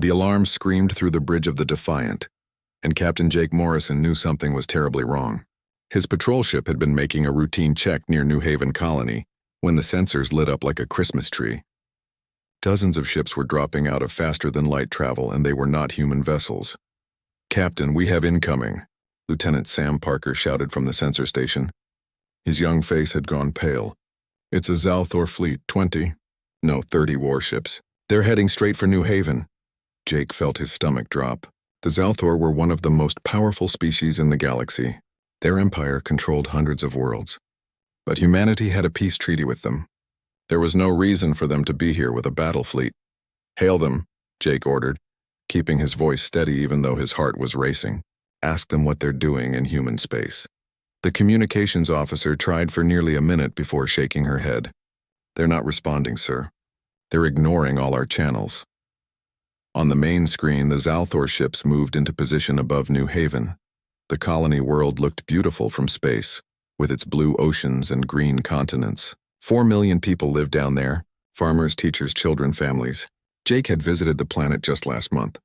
The alarm screamed through the bridge of the Defiant, and Captain Jake Morrison knew something was terribly wrong. His patrol ship had been making a routine check near New Haven Colony when the sensors lit up like a Christmas tree. Dozens of ships were dropping out of faster-than-light travel, and they were not human vessels. "Captain, we have incoming," Lieutenant Sam Parker shouted from the sensor station. His young face had gone pale. "It's a Zalthor fleet, 30 warships. They're heading straight for New Haven." Jake felt his stomach drop. The Zalthor were one of the most powerful species in the galaxy. Their empire controlled hundreds of worlds. But humanity had a peace treaty with them. There was no reason for them to be here with a battle fleet. "Hail them," Jake ordered, keeping his voice steady even though his heart was racing. "Ask them what they're doing in human space." The communications officer tried for nearly a minute before shaking her head. "They're not responding, sir. They're ignoring all our channels." On the main screen, the Zalthor ships moved into position above New Haven. The colony world looked beautiful from space, with its blue oceans and green continents. 4 million people lived down there: farmers, teachers, children, families. Jake had visited the planet just last month.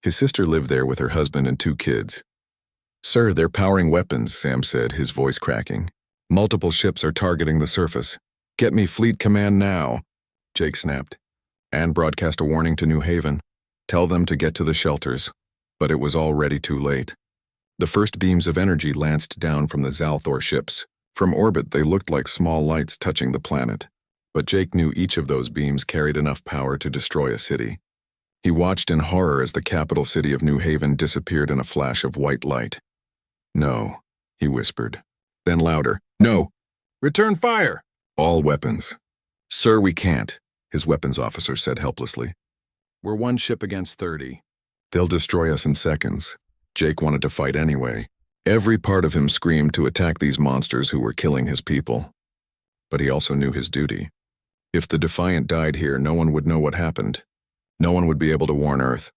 His sister lived there with her husband and 2 kids. "Sir, they're powering weapons," Sam said, his voice cracking. "Multiple ships are targeting the surface. Get me fleet command now," Jake snapped. "And broadcast a warning to New Haven. Tell them to get to the shelters." But it was already too late. The first beams of energy lanced down from the Zalthor ships. From orbit, they looked like small lights touching the planet. But Jake knew each of those beams carried enough power to destroy a city. He watched in horror as the capital city of New Haven disappeared in a flash of white light. "No," he whispered. Then louder, "No! Return fire! All weapons." "Sir, we can't," his weapons officer said helplessly. "We're 1 ship against 30. They'll destroy us in seconds." Jake wanted to fight anyway. Every part of him screamed to attack these monsters who were killing his people. But he also knew his duty. If the Defiant died here, no one would know what happened. No one would be able to warn Earth.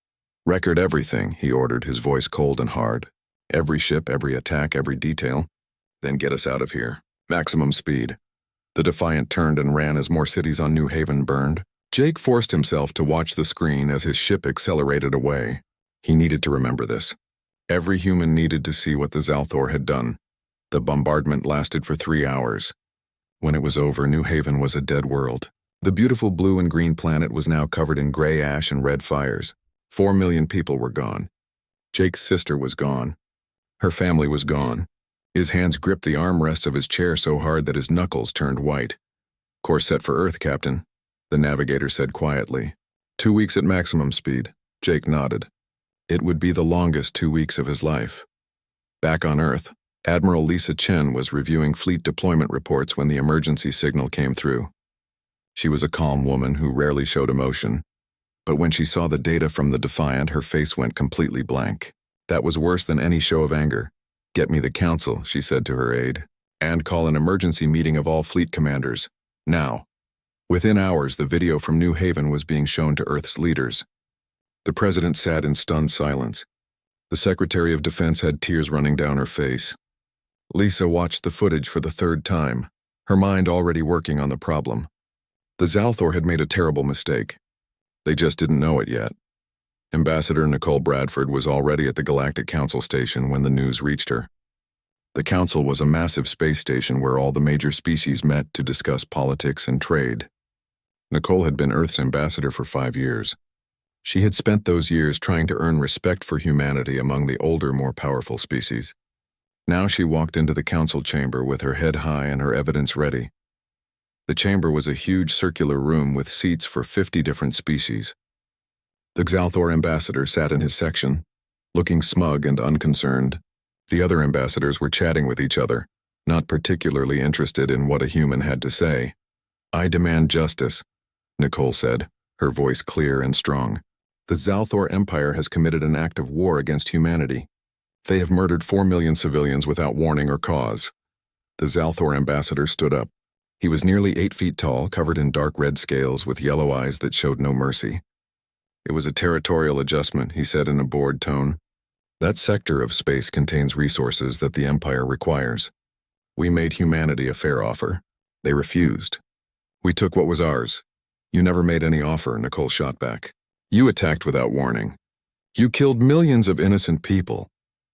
"Record everything," he ordered, his voice cold and hard. "Every ship, every attack, every detail. Then get us out of here. Maximum speed." The Defiant turned and ran as more cities on New Haven burned. Jake forced himself to watch the screen as his ship accelerated away. He needed to remember this. Every human needed to see what the Zalthor had done. The bombardment lasted for 3 hours. When it was over, New Haven was a dead world. The beautiful blue and green planet was now covered in gray ash and red fires. 4 million people were gone. Jake's sister was gone. Her family was gone. His hands gripped the armrests of his chair so hard that his knuckles turned white. "Course set for Earth, Captain," the navigator said quietly. 2 weeks at maximum speed." Jake nodded. It would be the longest 2 weeks of his life. Back on Earth, Admiral Lisa Chen was reviewing fleet deployment reports when the emergency signal came through. She was a calm woman who rarely showed emotion, but when she saw the data from the Defiant, her face went completely blank. That was worse than any show of anger. "Get me the council," she said to her aide, "and call an emergency meeting of all fleet commanders. Now." Within hours, the video from New Haven was being shown to Earth's leaders. The president sat in stunned silence. The Secretary of Defense had tears running down her face. Lisa watched the footage for the 3rd time, her mind already working on the problem. The Zalthor had made a terrible mistake. They just didn't know it yet. Ambassador Nicole Bradford was already at the Galactic Council station when the news reached her. The Council was a massive space station where all the major species met to discuss politics and trade. Nicole had been Earth's ambassador for 5 years. She had spent those years trying to earn respect for humanity among the older, more powerful species. Now she walked into the council chamber with her head high and her evidence ready. The chamber was a huge circular room with seats for 50 different species. The Zalthor ambassador sat in his section, looking smug and unconcerned. The other ambassadors were chatting with each other, not particularly interested in what a human had to say. "I demand justice," Nicole said, her voice clear and strong. "The Zalthor Empire has committed an act of war against humanity. They have murdered 4 million civilians without warning or cause." The Zalthor ambassador stood up. He was nearly 8 feet tall, covered in dark red scales with yellow eyes that showed no mercy. "It was a territorial adjustment," he said in a bored tone. "That sector of space contains resources that the Empire requires. We made humanity a fair offer. They refused. We took what was ours. You never made any offer," Nicole shot back. You attacked without warning. You killed millions of innocent people.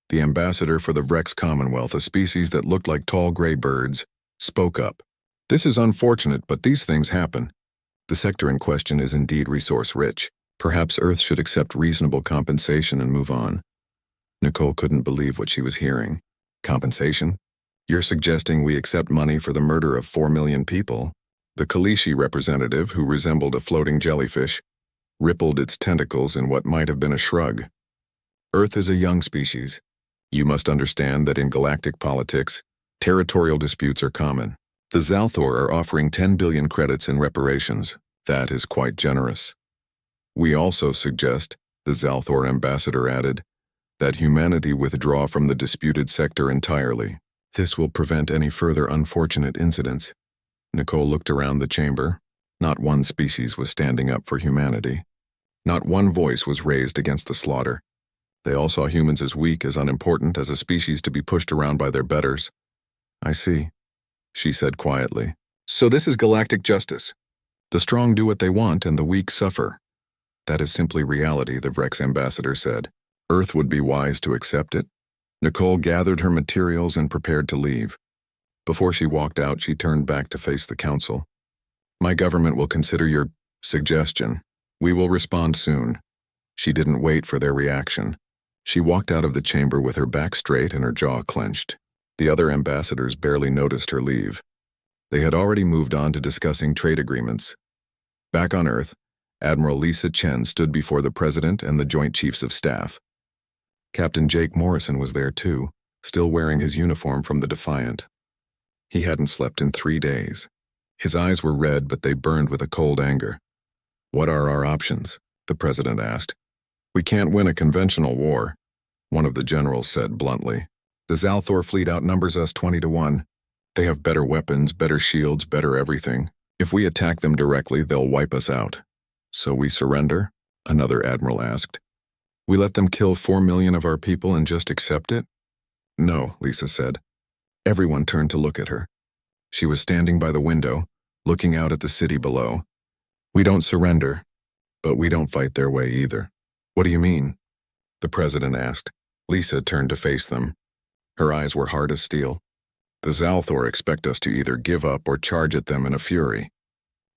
The ambassador for the Vrex Commonwealth, a species that looked like tall gray birds, spoke up. This is unfortunate, but these things happen. The sector in question is indeed resource-rich. Perhaps Earth should accept reasonable compensation and move on. Nicole couldn't believe what she was hearing. Compensation? You're suggesting we accept money for the murder of 4 million people? The Kalishi representative, who resembled a floating jellyfish, rippled its tentacles in what might have been a shrug. Earth is a young species. You must understand that in galactic politics, territorial disputes are common. The Zalthor are offering 10 billion credits in reparations. That is quite generous. We also suggest, the Zalthor ambassador added, that humanity withdraw from the disputed sector entirely. This will prevent any further unfortunate incidents. Nicole looked around the chamber. Not one species was standing up for humanity. Not one voice was raised against the slaughter. They all saw humans as weak, as unimportant, as a species to be pushed around by their betters. I see, she said quietly. So this is galactic justice. The strong do what they want and the weak suffer. That is simply reality, the Vrex ambassador said. Earth would be wise to accept it. Nicole gathered her materials and prepared to leave. Before she walked out, she turned back to face the council. My government will consider your suggestion. We will respond soon. She didn't wait for their reaction. She walked out of the chamber with her back straight and her jaw clenched. The other ambassadors barely noticed her leave. They had already moved on to discussing trade agreements. Back on Earth, Admiral Lisa Chen stood before the President and the Joint Chiefs of Staff. Captain Jake Morrison was there too, still wearing his uniform from the Defiant. He hadn't slept in 3 days. His eyes were red, but they burned with a cold anger. What are our options? The President asked. We can't win a conventional war, one of the generals said bluntly. The Zalthor fleet outnumbers us 20-1. They have better weapons, better shields, better everything. If we attack them directly, they'll wipe us out. So we surrender? Another admiral asked. We let them kill 4 million of our people and just accept it? No, Lisa said. Everyone turned to look at her. She was standing by the window, looking out at the city below. We don't surrender, but we don't fight their way either. What do you mean? The President asked. Lisa turned to face them. Her eyes were hard as steel. The Zalthor expect us to either give up or charge at them in a fury.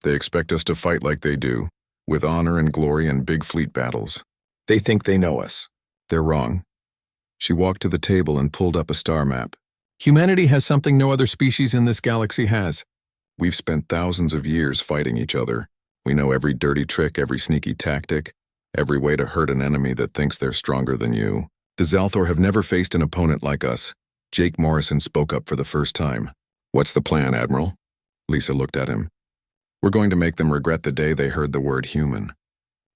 They expect us to fight like they do, with honor and glory and big fleet battles. They think they know us. They're wrong. She walked to the table and pulled up a star map. Humanity has something no other species in this galaxy has. We've spent thousands of years fighting each other. We know every dirty trick, every sneaky tactic, every way to hurt an enemy that thinks they're stronger than you. The Zalthor have never faced an opponent like us. Jake Morrison spoke up for the first time. What's the plan, Admiral? Lisa looked at him. We're going to make them regret the day they heard the word human.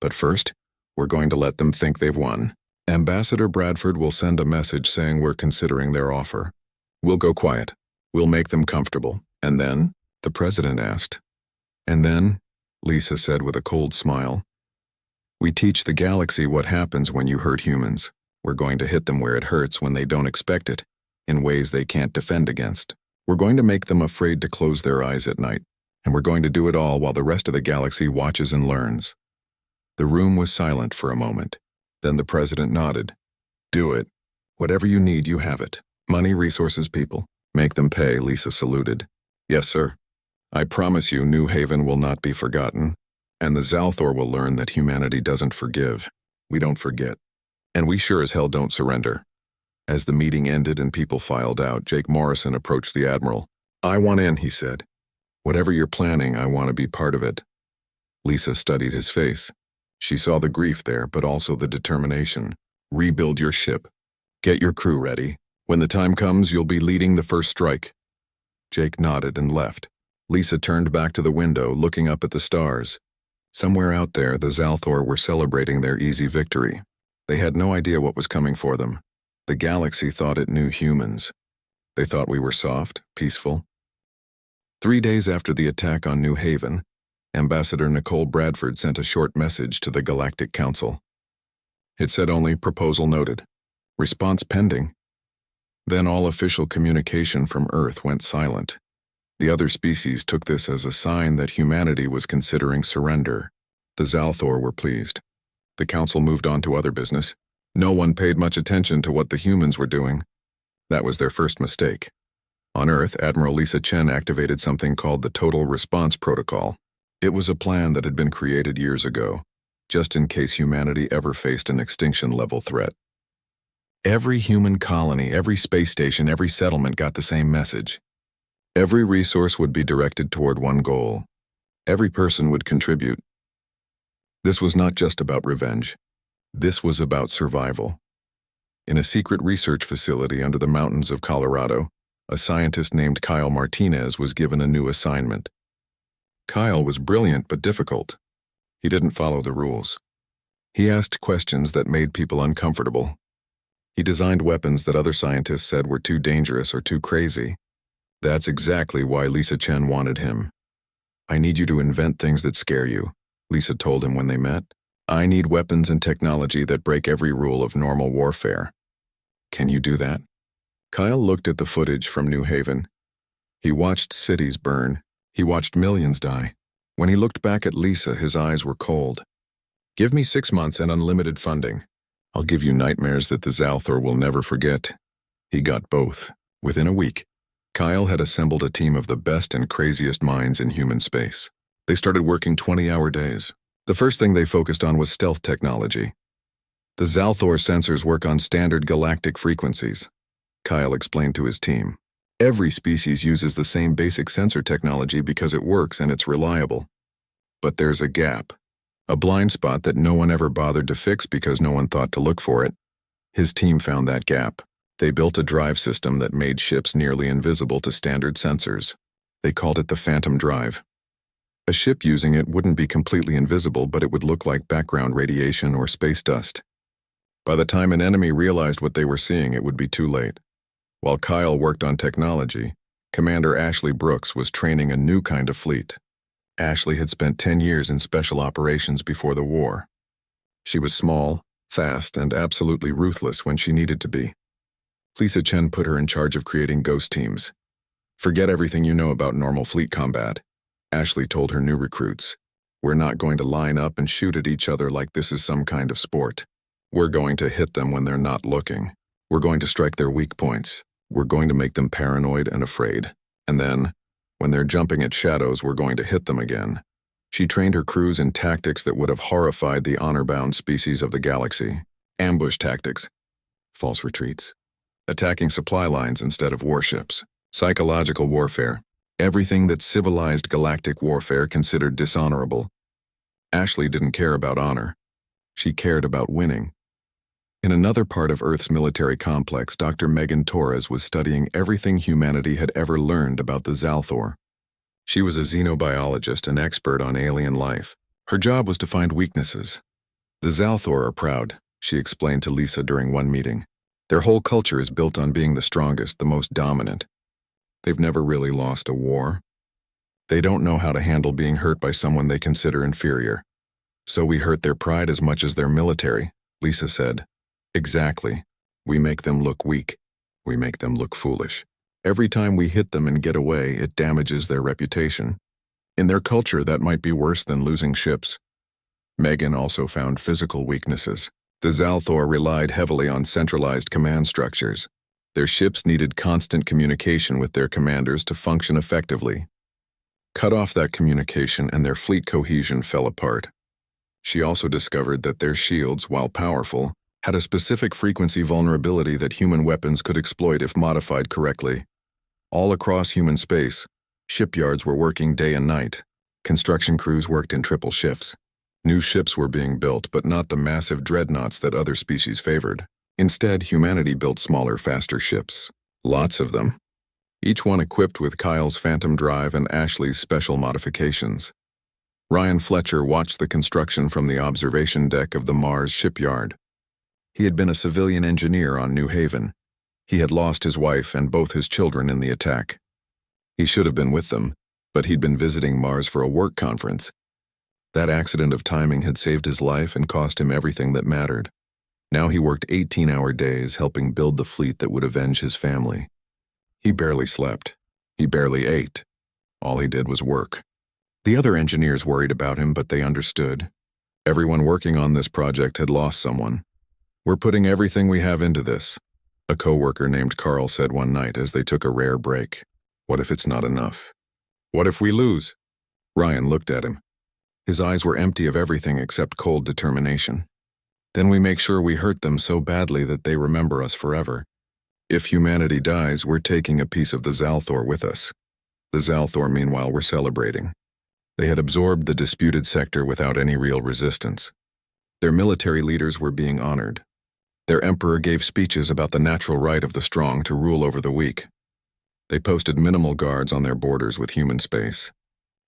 But first, we're going to let them think they've won. Ambassador Bradford will send a message saying we're considering their offer. We'll go quiet. We'll make them comfortable. And then? The President asked. And then, Lisa said with a cold smile, we teach the galaxy what happens when you hurt humans. We're going to hit them where it hurts when they don't expect it, in ways they can't defend against. We're going to make them afraid to close their eyes at night, and we're going to do it all while the rest of the galaxy watches and learns. The room was silent for a moment. Then the President nodded. Do it. Whatever you need, you have it. Money, resources, people. Make them pay, Lisa saluted. Yes, sir. I promise you New Haven will not be forgotten, and the Zalthor will learn that humanity doesn't forgive. We don't forget. And we sure as hell don't surrender. As the meeting ended and people filed out, Jake Morrison approached the Admiral. I want in, he said. Whatever you're planning, I want to be part of it. Lisa studied his face. She saw the grief there, but also the determination. Rebuild your ship. Get your crew ready. When the time comes, you'll be leading the first strike. Jake nodded and left. Lisa turned back to the window, looking up at the stars. Somewhere out there, the Zalthor were celebrating their easy victory. They had no idea what was coming for them. The galaxy thought it knew humans. They thought we were soft, peaceful. 3 days after the attack on New Haven, Ambassador Nicole Bradford sent a short message to the Galactic Council. It said only, proposal noted. Response pending. Then all official communication from Earth went silent. The other species took this as a sign that humanity was considering surrender. The Zalthor were pleased. The council moved on to other business. No one paid much attention to what the humans were doing. That was their first mistake. On Earth, Admiral Lisa Chen activated something called the Total Response Protocol. It was a plan that had been created years ago, just in case humanity ever faced an extinction-level threat. Every human colony, every space station, every settlement got the same message. Every resource would be directed toward one goal. Every person would contribute. This was not just about revenge. This was about survival. In a secret research facility under the mountains of Colorado, a scientist named Kyle Martinez was given a new assignment. Kyle was brilliant but difficult. He didn't follow the rules. He asked questions that made people uncomfortable. He designed weapons that other scientists said were too dangerous or too crazy. That's exactly why Lisa Chen wanted him. "I need you to invent things that scare you," Lisa told him when they met. "I need weapons and technology that break every rule of normal warfare. Can you do that?" Kyle looked at the footage from New Haven. He watched cities burn. He watched millions die. When he looked back at Lisa, his eyes were cold. "Give me 6 months and unlimited funding. I'll give you nightmares that the Zalthor will never forget." He got both. Within a week, Kyle had assembled a team of the best and craziest minds in human space. They started working 20-hour days. The first thing they focused on was stealth technology. The Zalthor sensors work on standard galactic frequencies, Kyle explained to his team. Every species uses the same basic sensor technology because it works and it's reliable. But there's a gap, a blind spot that no one ever bothered to fix because no one thought to look for it. His team found that gap. They built a drive system that made ships nearly invisible to standard sensors. They called it the Phantom Drive. A ship using it wouldn't be completely invisible, but it would look like background radiation or space dust. By the time an enemy realized what they were seeing, it would be too late. While Kyle worked on technology, Commander Ashley Brooks was training a new kind of fleet. Ashley had spent 10 years in special operations before the war. She was small, fast, and absolutely ruthless when she needed to be. Lisa Chen put her in charge of creating ghost teams. "Forget everything you know about normal fleet combat," Ashley told her new recruits. "We're not going to line up and shoot at each other like this is some kind of sport. We're going to hit them when they're not looking. We're going to strike their weak points. We're going to make them paranoid and afraid. And then, when they're jumping at shadows, we're going to hit them again." She trained her crews in tactics that would have horrified the honor-bound species of the galaxy. Ambush tactics, false retreats, attacking supply lines instead of warships, psychological warfare, everything that civilized galactic warfare considered dishonorable. Ashley didn't care about honor. She cared about winning. In another part of Earth's military complex, Dr. Megan Torres was studying everything humanity had ever learned about the Zalthor. She was a xenobiologist, an expert on alien life. Her job was to find weaknesses. "The Zalthor are proud," she explained to Lisa during one meeting. "Their whole culture is built on being the strongest, the most dominant. They've never really lost a war. They don't know how to handle being hurt by someone they consider inferior. So we hurt their pride as much as their military," Lisa said. "Exactly. We make them look weak. We make them look foolish. Every time we hit them and get away, it damages their reputation. In their culture, that might be worse than losing ships." Megan also found physical weaknesses. The Zalthor relied heavily on centralized command structures. Their ships needed constant communication with their commanders to function effectively. Cut off that communication and their fleet cohesion fell apart. She also discovered that their shields, while powerful, had a specific frequency vulnerability that human weapons could exploit if modified correctly. All across human space, shipyards were working day and night. Construction crews worked in triple shifts. New ships were being built, but not the massive dreadnoughts that other species favored. Instead, humanity built smaller, faster ships. Lots of them. Each one equipped with Kyle's Phantom Drive and Ashley's special modifications. Ryan Fletcher watched the construction from the observation deck of the Mars shipyard. He had been a civilian engineer on New Haven. He had lost his wife and both his children in the attack. He should have been with them, but he'd been visiting Mars for a work conference. That accident of timing had saved his life and cost him everything that mattered. Now he worked 18-hour days helping build the fleet that would avenge his family. He barely slept. He barely ate. All he did was work. The other engineers worried about him, but they understood. Everyone working on this project had lost someone. "We're putting everything we have into this," a coworker named Carl said one night as they took a rare break. "What if it's not enough? What if we lose?" Ryan looked at him. His eyes were empty of everything except cold determination. "Then we make sure we hurt them so badly that they remember us forever. If humanity dies, we're taking a piece of the Zalthor with us." The Zalthor, meanwhile, were celebrating. They had absorbed the disputed sector without any real resistance. Their military leaders were being honored. Their emperor gave speeches about the natural right of the strong to rule over the weak. They posted minimal guards on their borders with human space.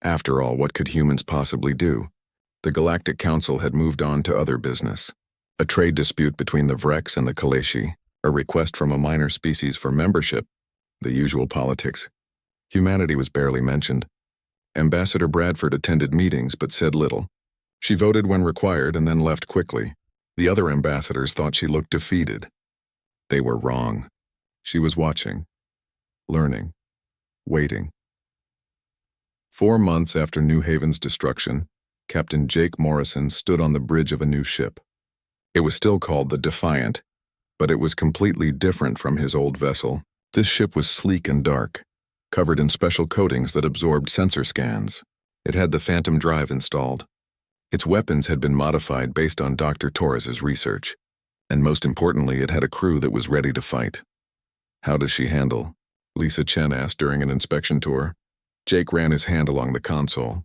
After all, what could humans possibly do? The Galactic Council had moved on to other business. A trade dispute between the Vrex and the Kaleshi, a request from a minor species for membership, the usual politics. Humanity was barely mentioned. Ambassador Bradford attended meetings but said little. She voted when required and then left quickly. The other ambassadors thought she looked defeated. They were wrong. She was watching, learning, waiting. 4 months after New Haven's destruction, Captain Jake Morrison stood on the bridge of a new ship. It was still called the Defiant, but it was completely different from his old vessel. This ship was sleek and dark, covered in special coatings that absorbed sensor scans. It had the Phantom Drive installed. Its weapons had been modified based on Dr. Torres's research, and most importantly, it had a crew that was ready to fight. "How does she handle?" Lisa Chen asked during an inspection tour. Jake ran his hand along the console.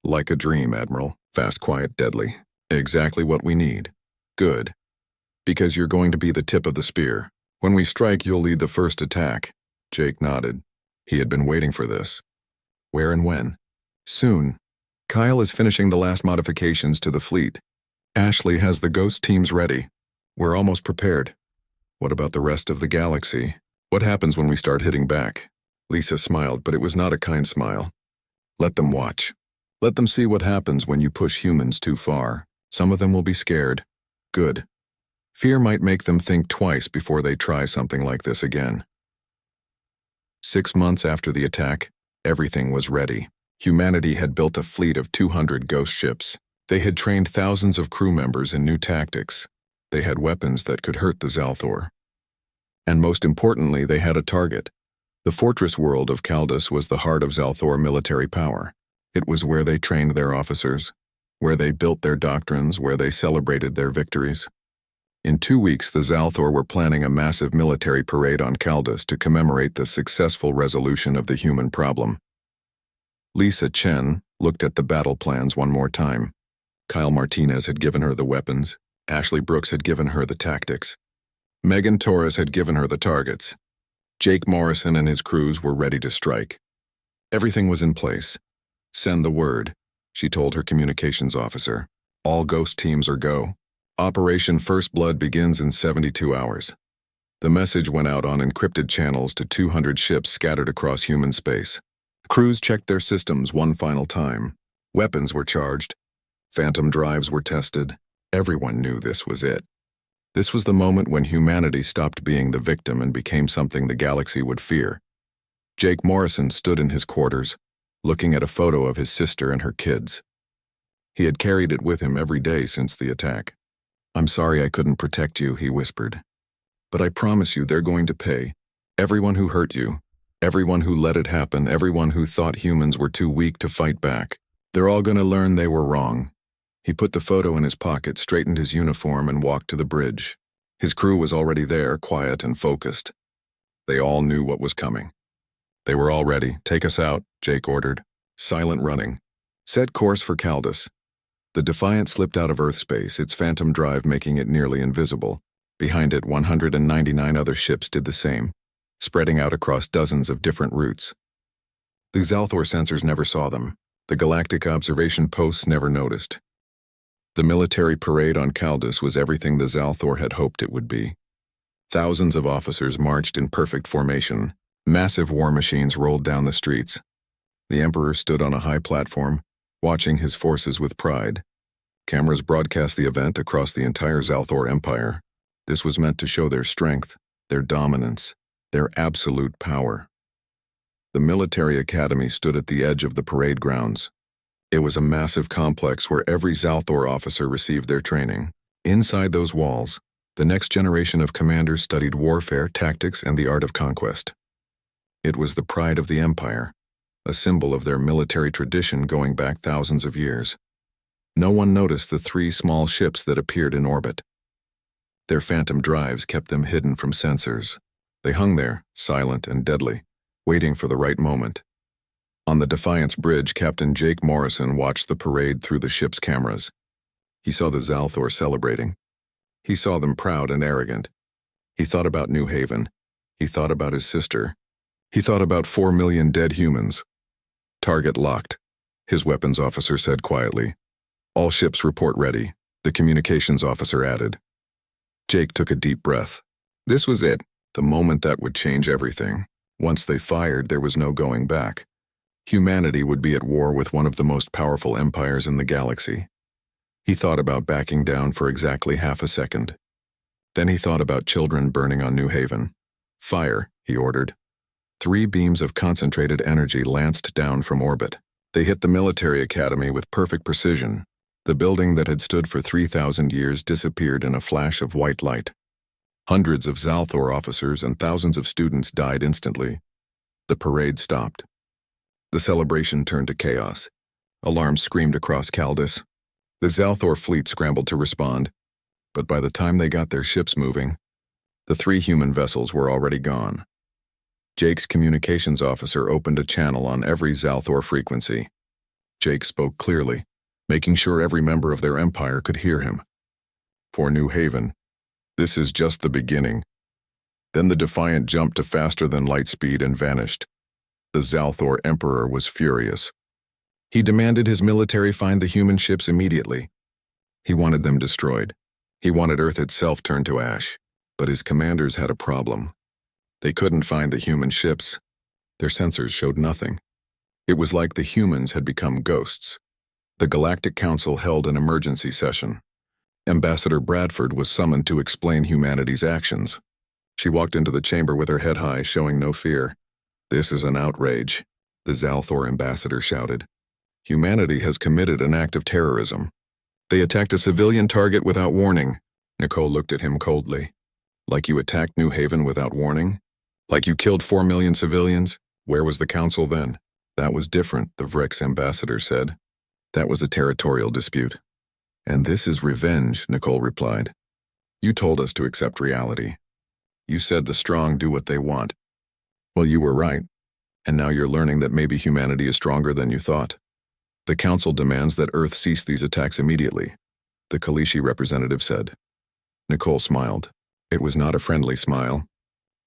"Like a dream, Admiral. Fast, quiet, deadly. Exactly what we need." "Good. Because you're going to be the tip of the spear. When we strike, you'll lead the first attack." Jake nodded. He had been waiting for this. "Where and when?" "Soon. Kyle is finishing the last modifications to the fleet. Ashley has the ghost teams ready. We're almost prepared." "What about the rest of the galaxy? What happens when we start hitting back?" Lisa smiled, but it was not a kind smile. "Let them watch. Let them see what happens when you push humans too far. Some of them will be scared." "Good. Fear might make them think twice before they try something like this again." 6 months after the attack, everything was ready. Humanity had built a fleet of 200 ghost ships. They had trained thousands of crew members in new tactics. They had weapons that could hurt the Zalthor. And most importantly, they had a target. The fortress world of Kaldus was the heart of Zalthor military power. It was where they trained their officers, where they built their doctrines, where they celebrated their victories. In 2 weeks, the Zalthor were planning a massive military parade on Kaldus to commemorate the successful resolution of the human problem. Lisa Chen looked at the battle plans one more time. Kyle Martinez had given her the weapons. Ashley Brooks had given her the tactics. Megan Torres had given her the targets. Jake Morrison and his crews were ready to strike. Everything was in place. "Send the word," she told her communications officer. "All ghost teams are go. Operation First Blood begins in 72 hours. The message went out on encrypted channels to 200 ships scattered across human space. Crews checked their systems one final time. Weapons were charged. Phantom drives were tested. Everyone knew this was it. This was the moment when humanity stopped being the victim and became something the galaxy would fear. Jake Morrison stood in his quarters, looking at a photo of his sister and her kids. He had carried it with him every day since the attack. "I'm sorry I couldn't protect you," he whispered. "But I promise you they're going to pay. Everyone who hurt you, everyone who let it happen, everyone who thought humans were too weak to fight back. They're all going to learn they were wrong." He put the photo in his pocket, straightened his uniform, and walked to the bridge. His crew was already there, quiet and focused. They all knew what was coming. They were all ready. "Take us out," Jake ordered. Silent running. "Set course for Kaldus." The Defiant slipped out of Earth space, its Phantom Drive making it nearly invisible. Behind it, 199 other ships did the same, spreading out across dozens of different routes. The Zalthor sensors never saw them. The galactic observation posts never noticed. The military parade on Kaldus was everything the Zalthor had hoped it would be. Thousands of officers marched in perfect formation. Massive war machines rolled down the streets. The Emperor stood on a high platform, watching his forces with pride. Cameras broadcast the event across the entire Zalthor Empire. This was meant to show their strength, their dominance, their absolute power. The military academy stood at the edge of the parade grounds. It was a massive complex where every Zalthor officer received their training. Inside those walls, the next generation of commanders studied warfare, tactics, and the art of conquest. It was the pride of the Empire, a symbol of their military tradition going back thousands of years. No one noticed the 3 small ships that appeared in orbit. Their phantom drives kept them hidden from sensors. They hung there, silent and deadly, waiting for the right moment. On the Defiance Bridge, Captain Jake Morrison watched the parade through the ship's cameras. He saw the Zalthor celebrating. He saw them proud and arrogant. He thought about New Haven. He thought about his sister. He thought about 4 million dead humans. Target locked, his weapons officer said quietly. All ships report ready, the communications officer added. Jake took a deep breath. This was it, the moment that would change everything. Once they fired, there was no going back. Humanity would be at war with one of the most powerful empires in the galaxy. He thought about backing down for exactly half a second. Then he thought about children burning on New Haven. Fire, he ordered. 3 beams of concentrated energy lanced down from orbit. They hit the military academy with perfect precision. The building that had stood for 3,000 years disappeared in a flash of white light. Hundreds of Zalthor officers and thousands of students died instantly. The parade stopped. The celebration turned to chaos. Alarms screamed across Caldus. The Zalthor fleet scrambled to respond, but by the time they got their ships moving, the 3 human vessels were already gone. Jake's communications officer opened a channel on every Zalthor frequency. Jake spoke clearly, making sure every member of their empire could hear him. For New Haven, this is just the beginning. Then the Defiant jumped to faster than light speed and vanished. The Zalthor Emperor was furious. He demanded his military find the human ships immediately. He wanted them destroyed. He wanted Earth itself turned to ash. But his commanders had a problem. They couldn't find the human ships. Their sensors showed nothing. It was like the humans had become ghosts. The Galactic Council held an emergency session. Ambassador Bradford was summoned to explain humanity's actions. She walked into the chamber with her head high, showing no fear. This is an outrage, the Zalthor ambassador shouted. Humanity has committed an act of terrorism. They attacked a civilian target without warning. Nicole looked at him coldly. Like you attacked New Haven without warning? Like you killed 4 million civilians? Where was the council then? That was different, the Vrex ambassador said. That was a territorial dispute. And this is revenge, Nicole replied. You told us to accept reality. You said the strong do what they want. Well, you were right. And now you're learning that maybe humanity is stronger than you thought. The council demands that Earth cease these attacks immediately, the Kalishi representative said. Nicole smiled. It was not a friendly smile.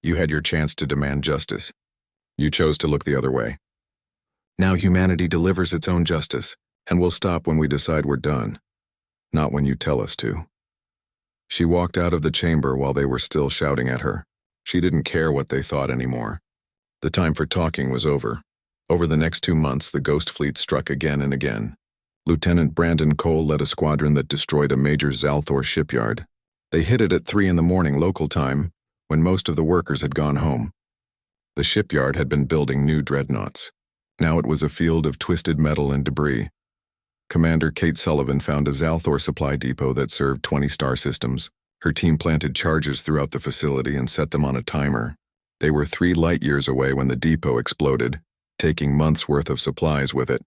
You had your chance to demand justice. You chose to look the other way. Now humanity delivers its own justice, and we'll stop when we decide we're done. Not when you tell us to. She walked out of the chamber while they were still shouting at her. She didn't care what they thought anymore. The time for talking was over. Over the next 2 months, the Ghost Fleet struck again and again. Lieutenant Brandon Cole led a squadron that destroyed a major Zalthor shipyard. They hit it at 3 in the morning local time, when most of the workers had gone home. The shipyard had been building new dreadnoughts. Now it was a field of twisted metal and debris. Commander Kate Sullivan found a Zalthor supply depot that served 20 star systems. Her team planted charges throughout the facility and set them on a timer. They were 3 light years away when the depot exploded, taking months' worth of supplies with it.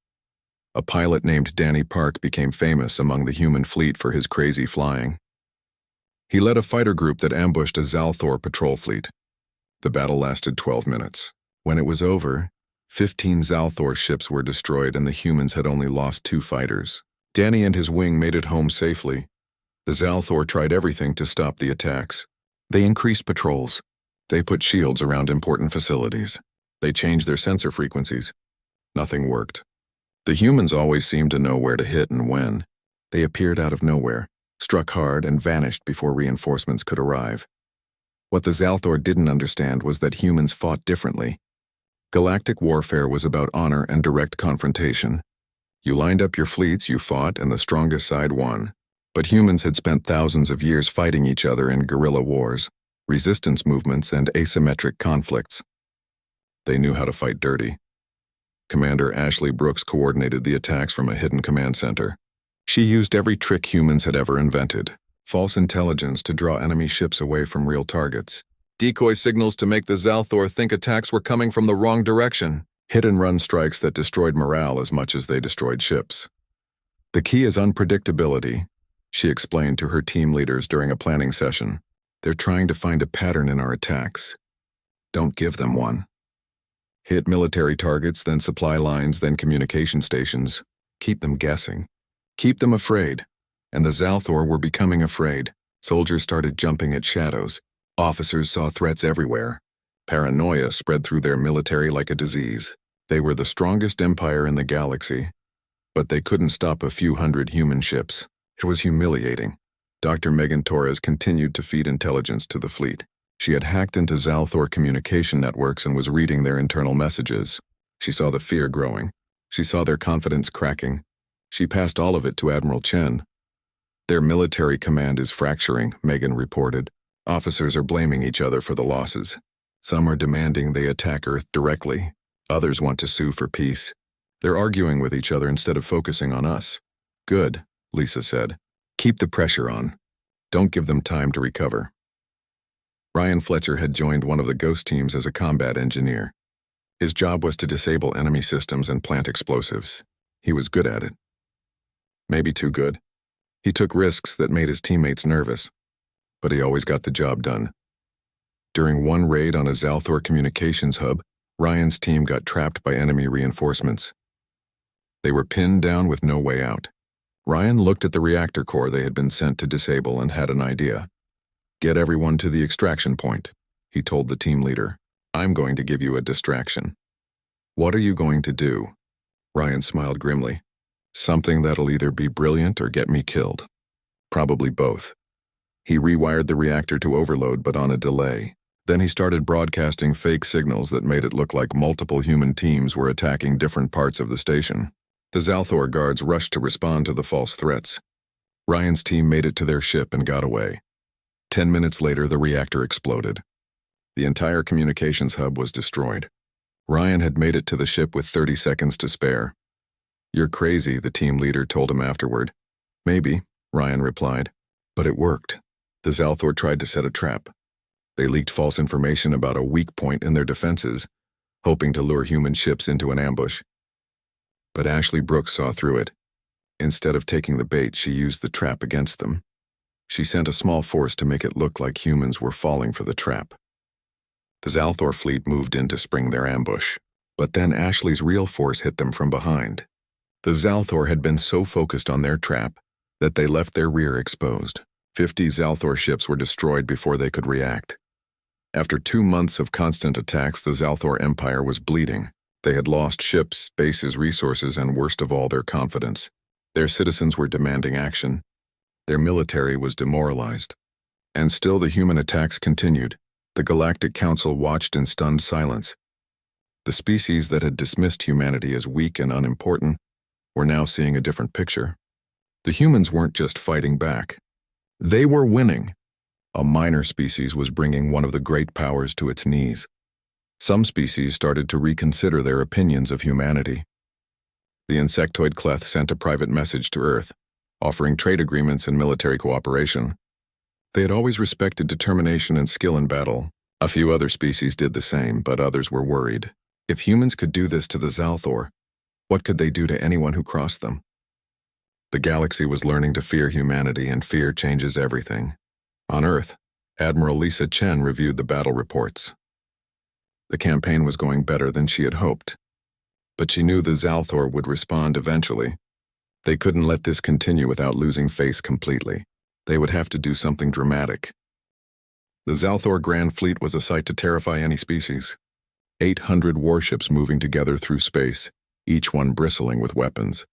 A pilot named Danny Park became famous among the human fleet for his crazy flying. He led a fighter group that ambushed a Zalthor patrol fleet. The battle lasted 12 minutes. When it was over, 15 Zalthor ships were destroyed and the humans had only lost 2 fighters. Danny and his wing made it home safely. The Zalthor tried everything to stop the attacks. They increased patrols. They put shields around important facilities. They changed their sensor frequencies. Nothing worked. The humans always seemed to know where to hit and when. They appeared out of nowhere, struck hard, and vanished before reinforcements could arrive. What the Zalthor didn't understand was that humans fought differently. Galactic warfare was about honor and direct confrontation. You lined up your fleets, you fought, and the strongest side won. But humans had spent thousands of years fighting each other in guerrilla wars, resistance movements, and asymmetric conflicts. They knew how to fight dirty. Commander Ashley Brooks coordinated the attacks from a hidden command center. She used every trick humans had ever invented. False intelligence to draw enemy ships away from real targets. Decoy signals to make the Zalthor think attacks were coming from the wrong direction. Hit-and-run strikes that destroyed morale as much as they destroyed ships. The key is unpredictability, she explained to her team leaders during a planning session. They're trying to find a pattern in our attacks. Don't give them one. Hit military targets, then supply lines, then communication stations. Keep them guessing. Keep them afraid. And the Zalthor were becoming afraid. Soldiers started jumping at shadows. Officers saw threats everywhere. Paranoia spread through their military like a disease. They were the strongest empire in the galaxy, but they couldn't stop a few hundred human ships. It was humiliating. Dr. Megan Torres continued to feed intelligence to the fleet. She had hacked into Zalthor communication networks and was reading their internal messages. She saw the fear growing. She saw their confidence cracking. She passed all of it to Admiral Chen. Their military command is fracturing, Megan reported. Officers are blaming each other for the losses. Some are demanding they attack Earth directly. Others want to sue for peace. They're arguing with each other instead of focusing on us. Good, Lisa said. Keep the pressure on. Don't give them time to recover. Ryan Fletcher had joined one of the Ghost teams as a combat engineer. His job was to disable enemy systems and plant explosives. He was good at it. Maybe too good. He took risks that made his teammates nervous, but he always got the job done. During one raid on a Zalthor communications hub, Ryan's team got trapped by enemy reinforcements. They were pinned down with no way out. Ryan looked at the reactor core they had been sent to disable and had an idea. Get everyone to the extraction point, he told the team leader. I'm going to give you a distraction. What are you going to do? Ryan smiled grimly. Something that'll either be brilliant or get me killed. Probably both. He rewired the reactor to overload, but on a delay. Then he started broadcasting fake signals that made it look like multiple human teams were attacking different parts of the station. The Zalthor guards rushed to respond to the false threats. Ryan's team made it to their ship and got away. 10 minutes later, the reactor exploded. The entire communications hub was destroyed. Ryan had made it to the ship with 30 seconds to spare. You're crazy, the team leader told him afterward. Maybe, Ryan replied. But it worked. The Zalthor tried to set a trap. They leaked false information about a weak point in their defenses, hoping to lure human ships into an ambush. But Ashley Brooks saw through it. Instead of taking the bait, she used the trap against them. She sent a small force to make it look like humans were falling for the trap. The Zalthor fleet moved in to spring their ambush, but then Ashley's real force hit them from behind. The Zalthor had been so focused on their trap that they left their rear exposed. 50 Zalthor ships were destroyed before they could react. After 2 months of constant attacks, the Zalthor Empire was bleeding. They had lost ships, bases, resources, and worst of all, their confidence. Their citizens were demanding action. Their military was demoralized. And still the human attacks continued. The Galactic Council watched in stunned silence. The species that had dismissed humanity as weak and unimportant were now seeing a different picture. The humans weren't just fighting back. They were winning. A minor species was bringing one of the great powers to its knees. Some species started to reconsider their opinions of humanity. The insectoid Cleth sent a private message to Earth, offering trade agreements and military cooperation. They had always respected determination and skill in battle. A few other species did the same, but others were worried. If humans could do this to the Zalthor, what could they do to anyone who crossed them? The galaxy was learning to fear humanity, and fear changes everything. On Earth, Admiral Lisa Chen reviewed the battle reports. The campaign was going better than she had hoped, but she knew the Zalthor would respond eventually. They couldn't let this continue without losing face completely. They would have to do something dramatic. The Zalthor Grand Fleet was a sight to terrify any species. 800 warships moving together through space, each one bristling with weapons.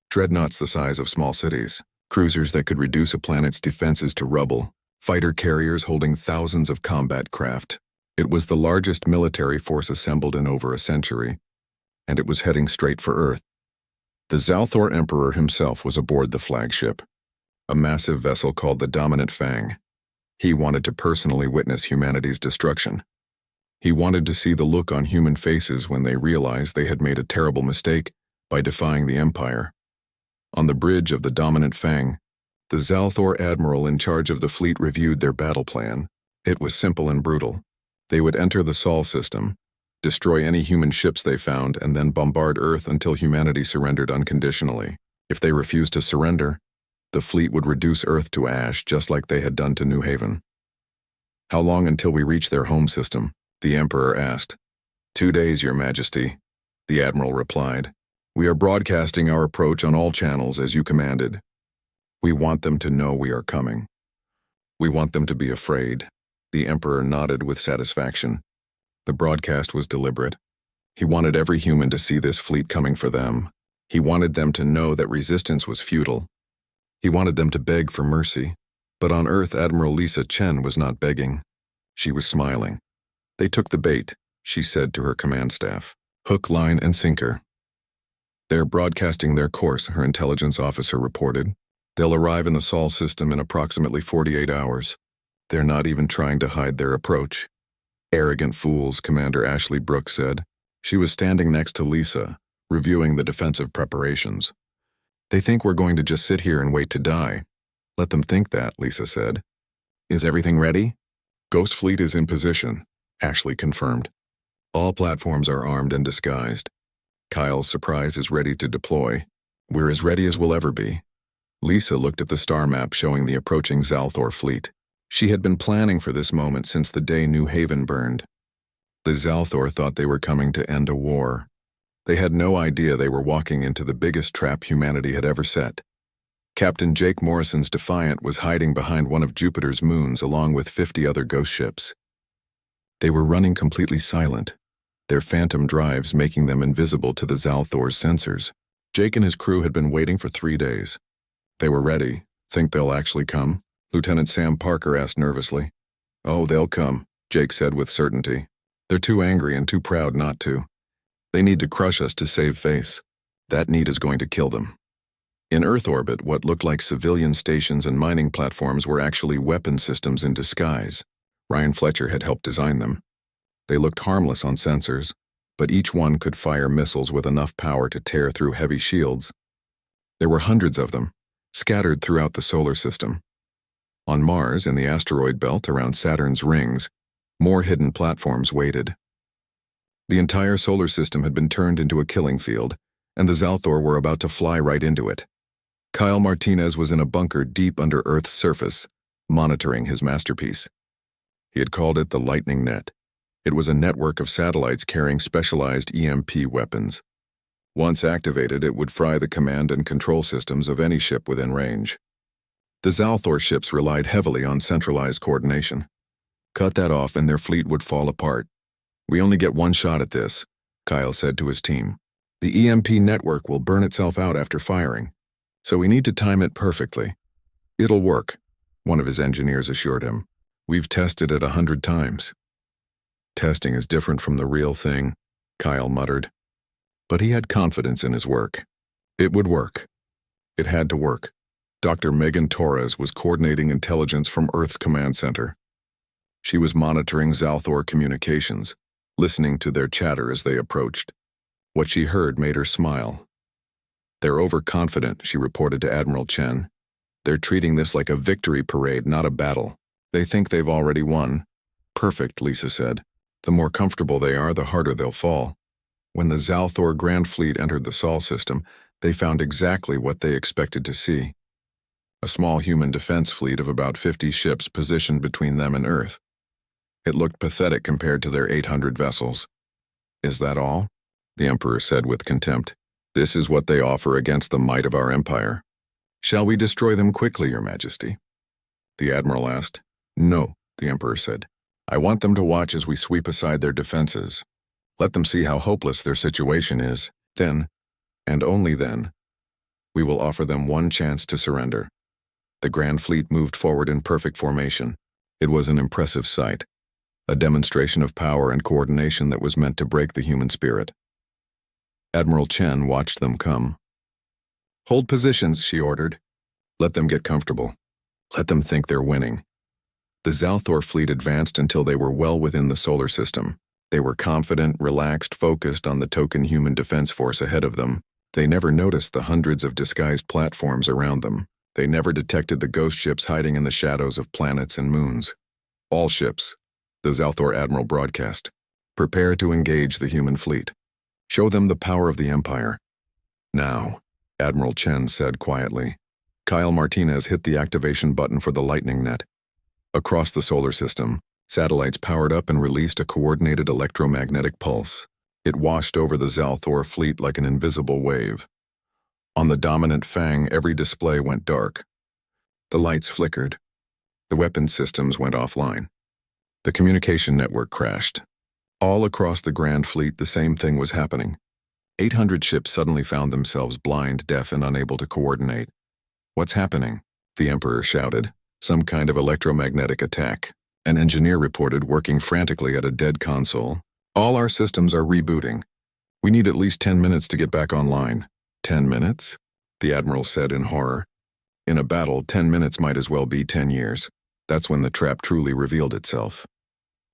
Dreadnoughts the size of small cities, cruisers that could reduce a planet's defenses to rubble, fighter carriers holding thousands of combat craft. It was the largest military force assembled in over a century, and it was heading straight for Earth. The Zalthor Emperor himself was aboard the flagship, a massive vessel called the Dominant Fang. He wanted to personally witness humanity's destruction. He wanted to see the look on human faces when they realized they had made a terrible mistake by defying the Empire. On the bridge of the dominant Fang, the Zalthor admiral in charge of the fleet reviewed their battle plan. It was simple and brutal. They would enter the Sol system, destroy any human ships they found, and then bombard Earth until humanity surrendered unconditionally. If they refused to surrender, the fleet would reduce Earth to ash just like they had done to New Haven. "How long until we reach their home system?" the Emperor asked. 2 days, Your Majesty," the Admiral replied. "We are broadcasting our approach on all channels as you commanded. We want them to know we are coming. We want them to be afraid." The Emperor nodded with satisfaction. The broadcast was deliberate. He wanted every human to see this fleet coming for them. He wanted them to know that resistance was futile. He wanted them to beg for mercy. But on Earth, Admiral Lisa Chen was not begging. She was smiling. "They took the bait," she said to her command staff. "Hook, line, and sinker." "They're broadcasting their course," her intelligence officer reported. "They'll arrive in the Sol system in approximately 48 hours. They're not even trying to hide their approach." "Arrogant fools," Commander Ashley Brooks said. She was standing next to Lisa, reviewing the defensive preparations. "They think we're going to just sit here and wait to die." "Let them think that," Lisa said. "Is everything ready?" "Ghost Fleet is in position," Ashley confirmed. "All platforms are armed and disguised. Kyle's Surprise is ready to deploy. We're as ready as we'll ever be." Lisa looked at the star map showing the approaching Zalthor fleet. She had been planning for this moment since the day New Haven burned. The Zalthor thought they were coming to end a war. They had no idea they were walking into the biggest trap humanity had ever set. Captain Jake Morrison's Defiant was hiding behind one of Jupiter's moons along with 50 other ghost ships. They were running completely silent, their phantom drives making them invisible to the Zalthor's sensors. Jake and his crew had been waiting for 3 days. "They were ready. Think they'll actually come?" Lieutenant Sam Parker asked nervously. "Oh, they'll come," Jake said with certainty. "They're too angry and too proud not to. They need to crush us to save face. That need is going to kill them." In Earth orbit, what looked like civilian stations and mining platforms were actually weapon systems in disguise. Ryan Fletcher had helped design them. They looked harmless on sensors, but each one could fire missiles with enough power to tear through heavy shields. There were hundreds of them, scattered throughout the solar system. On Mars, in the asteroid belt around Saturn's rings, more hidden platforms waited. The entire solar system had been turned into a killing field, and the Zalthor were about to fly right into it. Kyle Martinez was in a bunker deep under Earth's surface, monitoring his masterpiece. He had called it the Lightning Net. It was a network of satellites carrying specialized EMP weapons. Once activated, it would fry the command and control systems of any ship within range. The Zalthor ships relied heavily on centralized coordination. Cut that off and their fleet would fall apart. "We only get one shot at this," Kyle said to his team. "The EMP network will burn itself out after firing, so we need to time it perfectly." "It'll work," one of his engineers assured him. "We've tested it 100 times." "Testing is different from the real thing," Kyle muttered. But he had confidence in his work. It would work. It had to work. Dr. Megan Torres was coordinating intelligence from Earth's command center. She was monitoring Zalthor communications, listening to their chatter as they approached. What she heard made her smile. "They're overconfident," she reported to Admiral Chen. "They're treating this like a victory parade, not a battle. They think they've already won." "Perfect," Lisa said. "The more comfortable they are, the harder they'll fall." When the Zalthor Grand Fleet entered the Sol system, they found exactly what they expected to see. A small human defense fleet of about 50 ships positioned between them and Earth. It looked pathetic compared to their 800 vessels. "Is that all?" the Emperor said with contempt. "This is what they offer against the might of our empire. Shall we destroy them quickly, Your Majesty?" The Admiral asked. "No," the Emperor said. "I want them to watch as we sweep aside their defenses. Let them see how hopeless their situation is. Then, and only then, we will offer them one chance to surrender." The Grand Fleet moved forward in perfect formation. It was an impressive sight, a demonstration of power and coordination that was meant to break the human spirit. Admiral Chen watched them come. "Hold positions," she ordered. "Let them get comfortable. Let them think they're winning." The Zalthor fleet advanced until they were well within the solar system. They were confident, relaxed, focused on the token human defense force ahead of them. They never noticed the hundreds of disguised platforms around them. They never detected the ghost ships hiding in the shadows of planets and moons. All ships, the Zalthor Admiral broadcast, prepare to engage the human fleet. Show them the power of the Empire. Now, Admiral Chen said quietly. Kyle Martinez hit the activation button for the lightning net. Across the solar system, satellites powered up and released a coordinated electromagnetic pulse. It washed over the Zalthor fleet like an invisible wave. On the dominant Fang, every display went dark. The lights flickered. The weapons systems went offline. The communication network crashed. All across the Grand Fleet, the same thing was happening. 800 ships suddenly found themselves blind, deaf, and unable to coordinate. "What's happening?" the Emperor shouted. "Some kind of electromagnetic attack." An engineer reported, working frantically at a dead console. "All our systems are rebooting. We need at least 10 minutes to get back online." 10 minutes? The Admiral said in horror. In a battle, 10 minutes might as well be 10 years. That's when the trap truly revealed itself.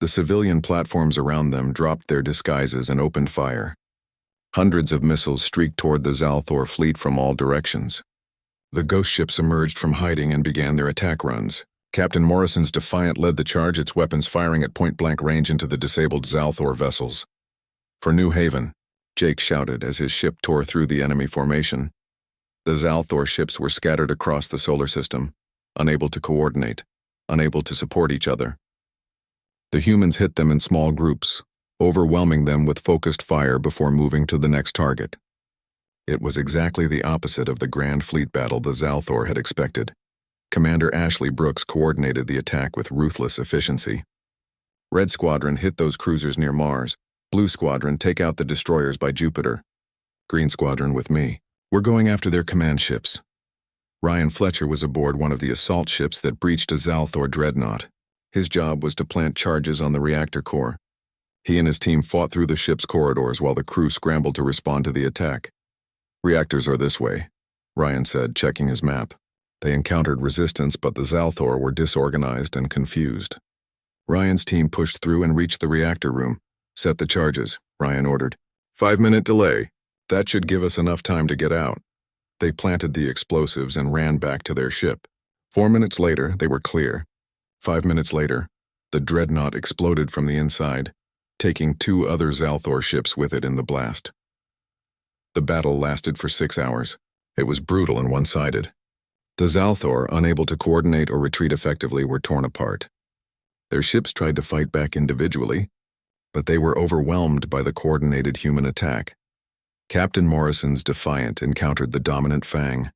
The civilian platforms around them dropped their disguises and opened fire. Hundreds of missiles streaked toward the Zalthor fleet from all directions. The ghost ships emerged from hiding and began their attack runs. Captain Morrison's Defiant led the charge, its weapons firing at point-blank range into the disabled Zalthor vessels. "For New Haven," Jake shouted as his ship tore through the enemy formation. The Zalthor ships were scattered across the solar system, unable to coordinate, unable to support each other. The humans hit them in small groups, overwhelming them with focused fire before moving to the next target. It was exactly the opposite of the Grand Fleet battle the Zalthor had expected. Commander Ashley Brooks coordinated the attack with ruthless efficiency. "Red Squadron, hit those cruisers near Mars. Blue Squadron, take out the destroyers by Jupiter. Green Squadron with me. We're going after their command ships." Ryan Fletcher was aboard one of the assault ships that breached a Zalthor dreadnought. His job was to plant charges on the reactor core. He and his team fought through the ship's corridors while the crew scrambled to respond to the attack. "Reactors are this way," Ryan said, checking his map. They encountered resistance, but the Zalthor were disorganized and confused. Ryan's team pushed through and reached the reactor room. "Set the charges," Ryan ordered. 5-minute delay. That should give us enough time to get out." They planted the explosives and ran back to their ship. 4 minutes later, they were clear. 5 minutes later, the dreadnought exploded from the inside, taking 2 other Zalthor ships with it in the blast. The battle lasted for 6 hours. It was brutal and one-sided. The Zalthor, unable to coordinate or retreat effectively, were torn apart. Their ships tried to fight back individually, but they were overwhelmed by the coordinated human attack. Captain Morrison's Defiant encountered the dominant Fang.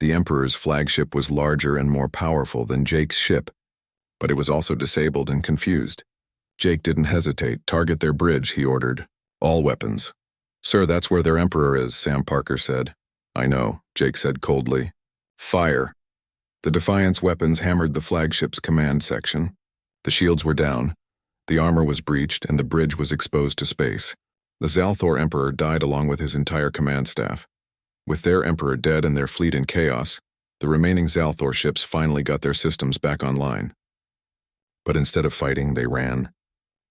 The Emperor's flagship was larger and more powerful than Jake's ship, but it was also disabled and confused. Jake didn't hesitate. "Target their bridge," he ordered. "All weapons." "Sir, that's where their Emperor is," Sam Parker said. "I know," Jake said coldly. "Fire." The Defiant's weapons hammered the flagship's command section. The shields were down, the armor was breached, and the bridge was exposed to space. The Zalthor Emperor died along with his entire command staff. With their Emperor dead and their fleet in chaos, the remaining Zalthor ships finally got their systems back online. But instead of fighting, they ran.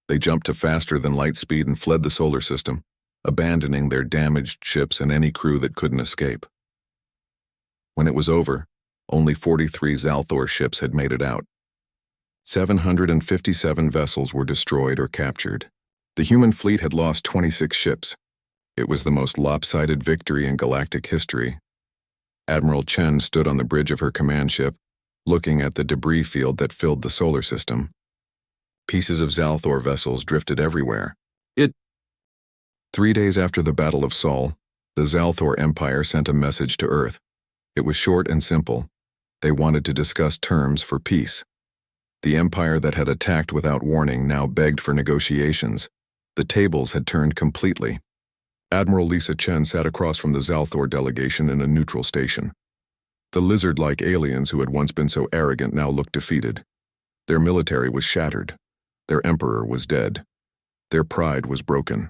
They jumped to faster than light speed and fled the solar system, abandoning their damaged ships and any crew that couldn't escape. When it was over, only 43 Zalthor ships had made it out. 757 vessels were destroyed or captured. The human fleet had lost 26 ships. It was the most lopsided victory in galactic history. Admiral Chen stood on the bridge of her command ship, looking at the debris field that filled the solar system. Pieces of Zalthor vessels drifted everywhere. 3 days after the Battle of Sol, the Zalthor Empire sent a message to Earth. It was short and simple. They wanted to discuss terms for peace. The empire that had attacked without warning now begged for negotiations. The tables had turned completely. Admiral Lisa Chen sat across from the Zalthor delegation in a neutral station. The lizard-like aliens who had once been so arrogant now looked defeated. Their military was shattered. Their emperor was dead. Their pride was broken.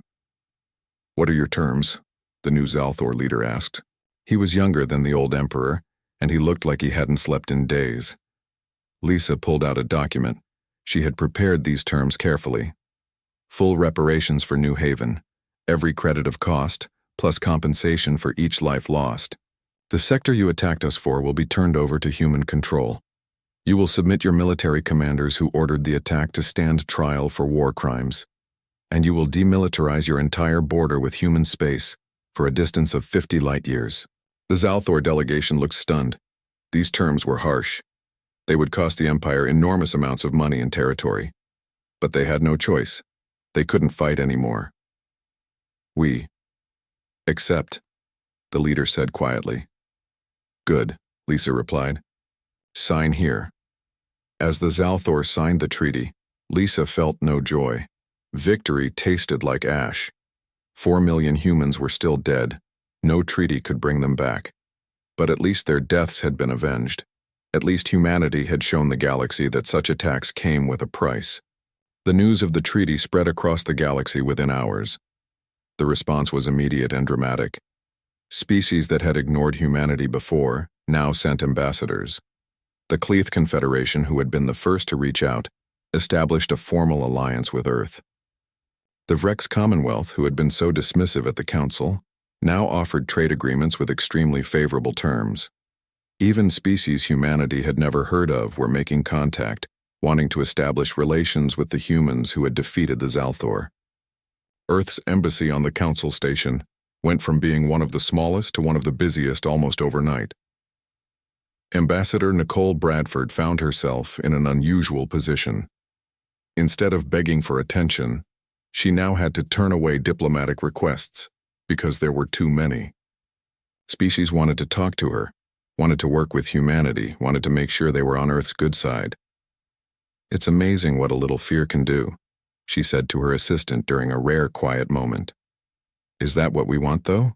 "What are your terms?" the new Zalthor leader asked. He was younger than the old emperor, and he looked like he hadn't slept in days. Lisa pulled out a document. She had prepared these terms carefully. Full reparations for New Haven, every credit of cost, plus compensation for each life lost. The sector you attacked us for will be turned over to human control. You will submit your military commanders who ordered the attack to stand trial for war crimes. And you will demilitarize your entire border with human space for a distance of 50 light-years. The Zalthor delegation looked stunned. These terms were harsh. They would cost the Empire enormous amounts of money and territory. But they had no choice. They couldn't fight anymore. We accept, the leader said quietly. Good, Lisa replied. Sign here. As the Zalthor signed the treaty, Lisa felt no joy. Victory tasted like ash. 4 million humans were still dead. No treaty could bring them back. But at least their deaths had been avenged. At least humanity had shown the galaxy that such attacks came with a price. The news of the treaty spread across the galaxy within hours. The response was immediate and dramatic. Species that had ignored humanity before now sent ambassadors. The Cleath Confederation, who had been the first to reach out, established a formal alliance with Earth. The Vrex Commonwealth, who had been so dismissive at the Council, now offered trade agreements with extremely favorable terms. Even species humanity had never heard of were making contact, wanting to establish relations with the humans who had defeated the Zalthor. Earth's embassy on the Council station went from being one of the smallest to one of the busiest almost overnight. Ambassador Nicole Bradford found herself in an unusual position. Instead of begging for attention, she now had to turn away diplomatic requests because there were too many. Species wanted to talk to her, wanted to work with humanity, wanted to make sure they were on Earth's good side. It's amazing what a little fear can do, she said to her assistant during a rare quiet moment. Is that what we want, though?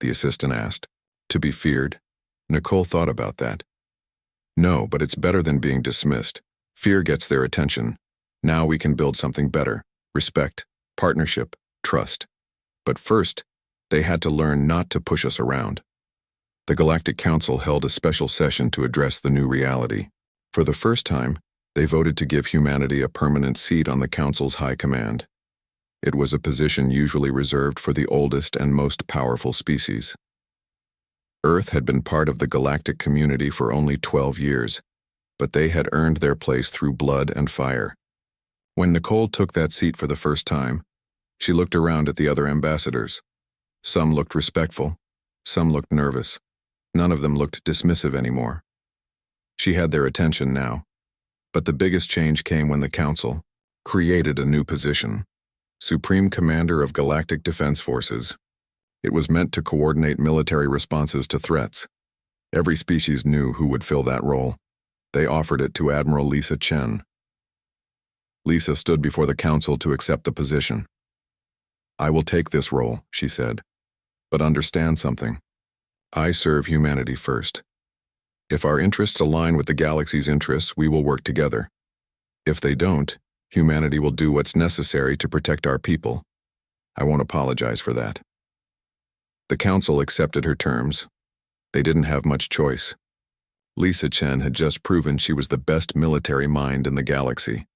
The assistant asked. To be feared? Nicole thought about that. No, but it's better than being dismissed. Fear gets their attention. Now we can build something better. Respect, partnership, trust. But first, they had to learn not to push us around. The Galactic Council held a special session to address the new reality. For the first time, they voted to give humanity a permanent seat on the Council's high command. It was a position usually reserved for the oldest and most powerful species. Earth had been part of the galactic community for only 12 years, but they had earned their place through blood and fire. When Nicole took that seat for the first time, she looked around at the other ambassadors. Some looked respectful, some looked nervous. None of them looked dismissive anymore. She had their attention now. But the biggest change came when the Council created a new position. Supreme Commander of Galactic Defense Forces. It was meant to coordinate military responses to threats. Every species knew who would fill that role. They offered it to Admiral Lisa Chen. Lisa stood before the Council to accept the position. I will take this role, she said. But understand something. I serve humanity first. If our interests align with the galaxy's interests, we will work together. If they don't, humanity will do what's necessary to protect our people. I won't apologize for that. The Council accepted her terms. They didn't have much choice. Lisa Chen had just proven she was the best military mind in the galaxy.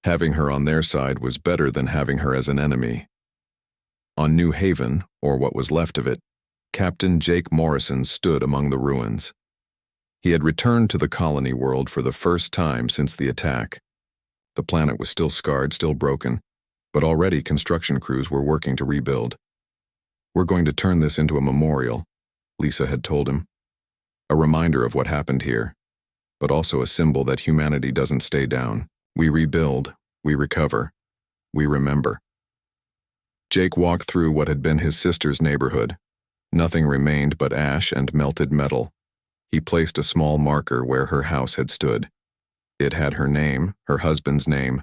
Having her on their side was better than having her as an enemy. On New Haven, or what was left of it, Captain Jake Morrison stood among the ruins. He had returned to the colony world for the first time since the attack. The planet was still scarred, still broken, but already construction crews were working to rebuild. We're going to turn this into a memorial, Lisa had told him. A reminder of what happened here, but also a symbol that humanity doesn't stay down. We rebuild, we recover, we remember. Jake walked through what had been his sister's neighborhood. Nothing remained but ash and melted metal. He placed a small marker where her house had stood. It had her name, her husband's name,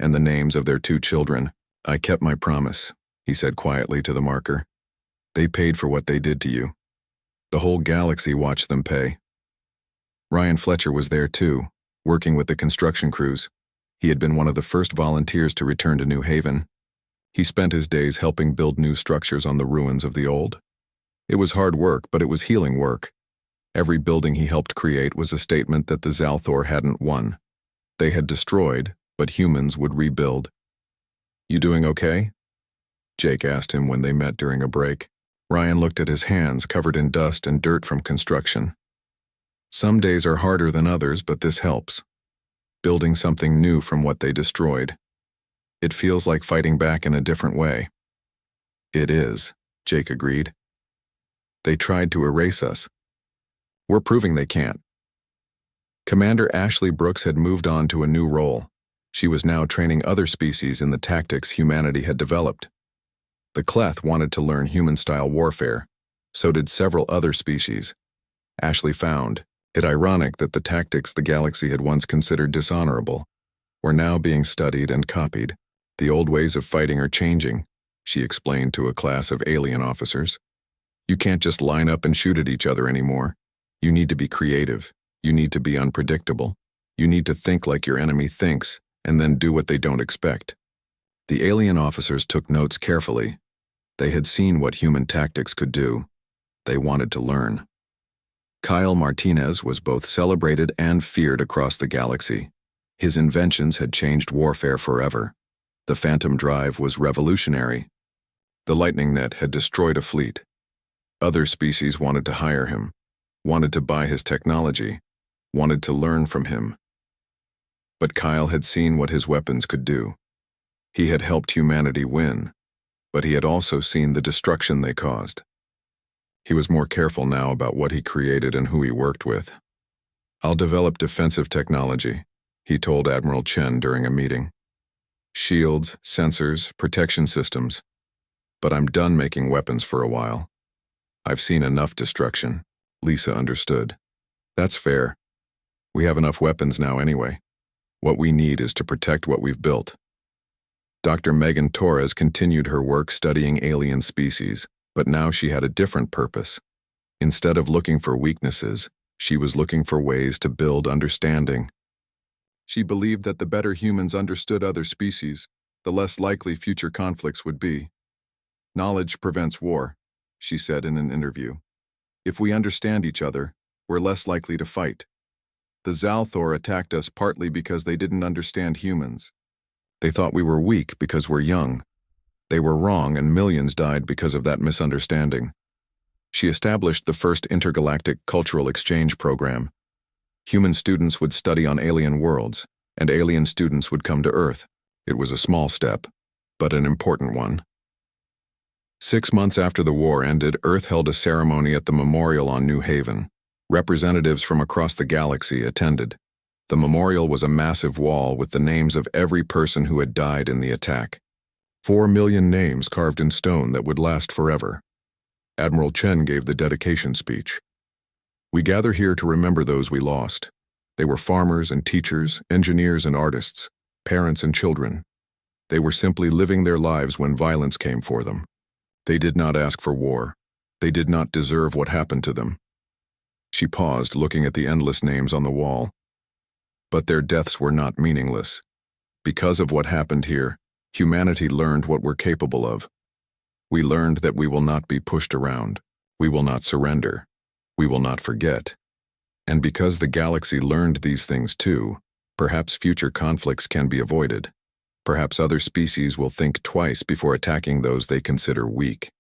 and the names of their 2 children. I kept my promise, he said quietly to the marker. They paid for what they did to you. The whole galaxy watched them pay. Ryan Fletcher was there too, working with the construction crews. He had been one of the first volunteers to return to New Haven. He spent his days helping build new structures on the ruins of the old. It was hard work, but it was healing work. Every building he helped create was a statement that the Zalthor hadn't won. They had destroyed, but humans would rebuild. "You doing okay?" Jake asked him when they met during a break. Ryan looked at his hands covered in dust and dirt from construction. "Some days are harder than others, but this helps. Building something new from what they destroyed. It feels like fighting back in a different way." "It is," Jake agreed. "They tried to erase us. We're proving they can't." Commander Ashley Brooks had moved on to a new role. She was now training other species in the tactics humanity had developed. The Cleth wanted to learn human-style warfare. So did several other species. Ashley found it ironic that the tactics the galaxy had once considered dishonorable were now being studied and copied. "The old ways of fighting are changing," she explained to a class of alien officers. "You can't just line up and shoot at each other anymore. You need to be creative. You need to be unpredictable. You need to think like your enemy thinks, and then do what they don't expect." The alien officers took notes carefully. They had seen what human tactics could do. They wanted to learn. Kyle Martinez was both celebrated and feared across the galaxy. His inventions had changed warfare forever. The Phantom Drive was revolutionary. The Lightning Net had destroyed a fleet. Other species wanted to hire him, wanted to buy his technology, wanted to learn from him. But Kyle had seen what his weapons could do. He had helped humanity win, but he had also seen the destruction they caused. He was more careful now about what he created and who he worked with. "I'll develop defensive technology," he told Admiral Chen during a meeting. "Shields, sensors, protection systems. But I'm done making weapons for a while. I've seen enough destruction." Lisa understood. "That's fair. We have enough weapons now anyway. What we need is to protect what we've built." Dr. Megan Torres continued her work studying alien species, but now she had a different purpose. Instead of looking for weaknesses, she was looking for ways to build understanding. She believed that the better humans understood other species, the less likely future conflicts would be. "Knowledge prevents war," she said in an interview. "If we understand each other, we're less likely to fight. The Zalthor attacked us partly because they didn't understand humans. They thought we were weak because we're young. They were wrong, and millions died because of that misunderstanding." She established the first intergalactic cultural exchange program. Human students would study on alien worlds, and alien students would come to Earth. It was a small step, but an important one. 6 months after the war ended, Earth held a ceremony at the memorial on New Haven. Representatives from across the galaxy attended. The memorial was a massive wall with the names of every person who had died in the attack. 4 million names carved in stone that would last forever. Admiral Chen gave the dedication speech. "We gather here to remember those we lost. They were farmers and teachers, engineers and artists, parents and children. They were simply living their lives when violence came for them. They did not ask for war. They did not deserve what happened to them." She paused, looking at the endless names on the wall. But their deaths were not meaningless. Because of what happened here, humanity learned what we're capable of. We learned that we will not be pushed around. We will not surrender. We will not forget. And because the galaxy learned these things too, perhaps future conflicts can be avoided. Perhaps other species will think twice before attacking those they consider weak.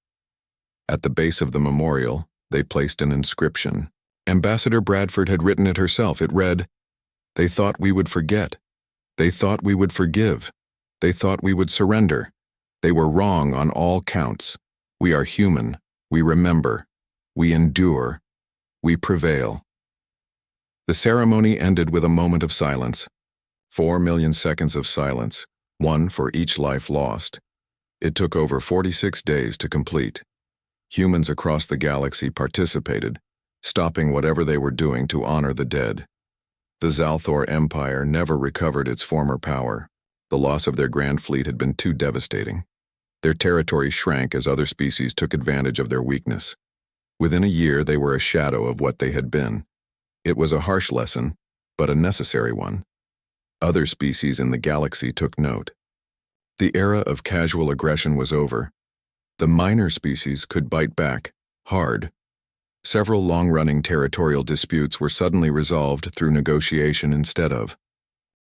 At the base of the memorial, they placed an inscription. Ambassador Bradford had written it herself. It read, "They thought we would forget. They thought we would forgive. They thought we would surrender. They were wrong on all counts. We are human. We remember. We endure. We prevail." The ceremony ended with a moment of silence. 4 million seconds of silence, one for each life lost. It took over 46 days to complete. Humans across the galaxy participated, stopping whatever they were doing to honor the dead. The Zalthor Empire never recovered its former power. The loss of their grand fleet had been too devastating. Their territory shrank as other species took advantage of their weakness. Within a year, they were a shadow of what they had been. It was a harsh lesson, but a necessary one. Other species in the galaxy took note. The era of casual aggression was over. The minor species could bite back, hard. Several long-running territorial disputes were suddenly resolved through negotiation instead of